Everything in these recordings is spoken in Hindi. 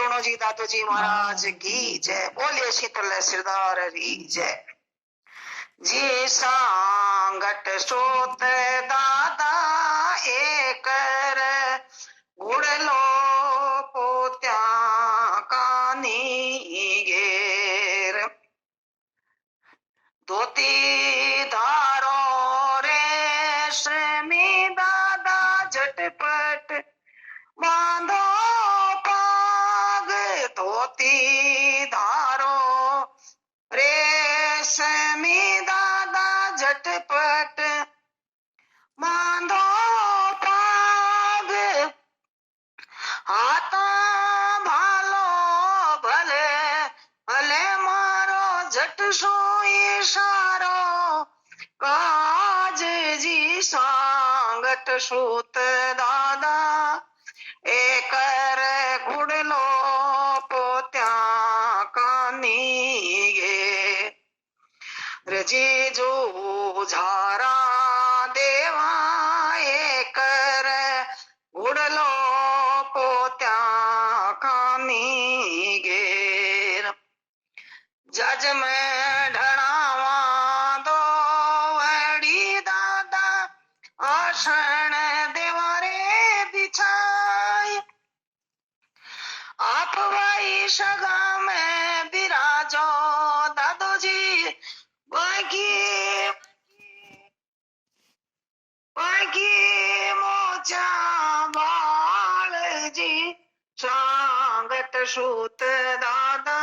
लूणोजी दादोजी महाराज की जय। बोलिए शीतल सिरदार री जय। जी सांगट सोत दादा एकर गुड़लो पोत्या कानी घेर धोती धारो रेशमी दादा झटपट बांधो पाग धोती धारो रेशमी दादा झटपट बांधो पाग हाथा भालो भले भले मारो झट सो इशारो काज जी सांगट सूत दादा एकर गुड़लो पोत्या कानी गे रजी जो झारा देवा एकर गुड़लो पोत्या कानी घेर जज में ढड़ावा दो वड़ी दादा आषण देवारे बिछाई आप भाई सगा में बिराजो दादोजी बाकी बाकी मोचा बाल जी सांगट सूत दादा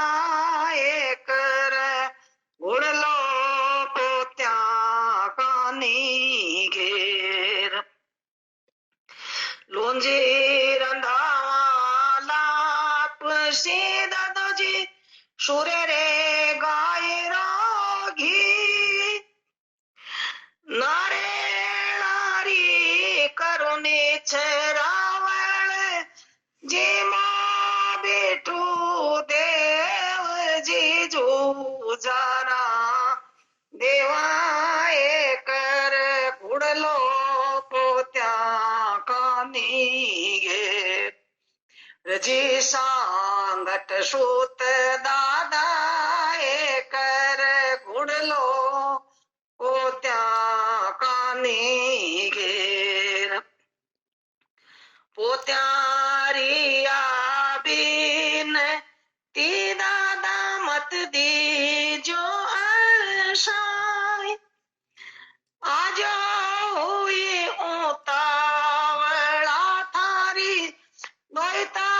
एकर गुड़लो पोत्या कानी घेर लोंजी रंधावा लाप सी दादोजी सुरे रे गाय रागी नारी करुणी छरावण जी माँ बेटू देव जी जो जाना देवा एकर गुड़लो पोत्या कानी घेर जी सांगट सूत दादा एकर गुड़लो पोत्या कानी घेर पोत्यारिया बीन ती दादा मत दी जो अरसाई आज हुई उतावला थारी दोता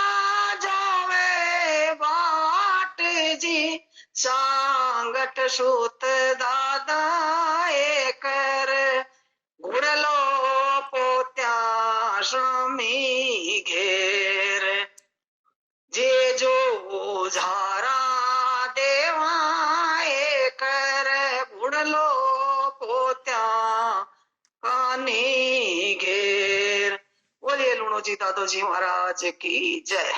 जावे बाट जी सांगट सूत दादा एकर गुड़लो पोत्या स्वामी घेर जे जो झारा देवा एकर गुड़लो पोत्या कानी घेर। बोलिए लूणोजी दादोजी महाराज की जय।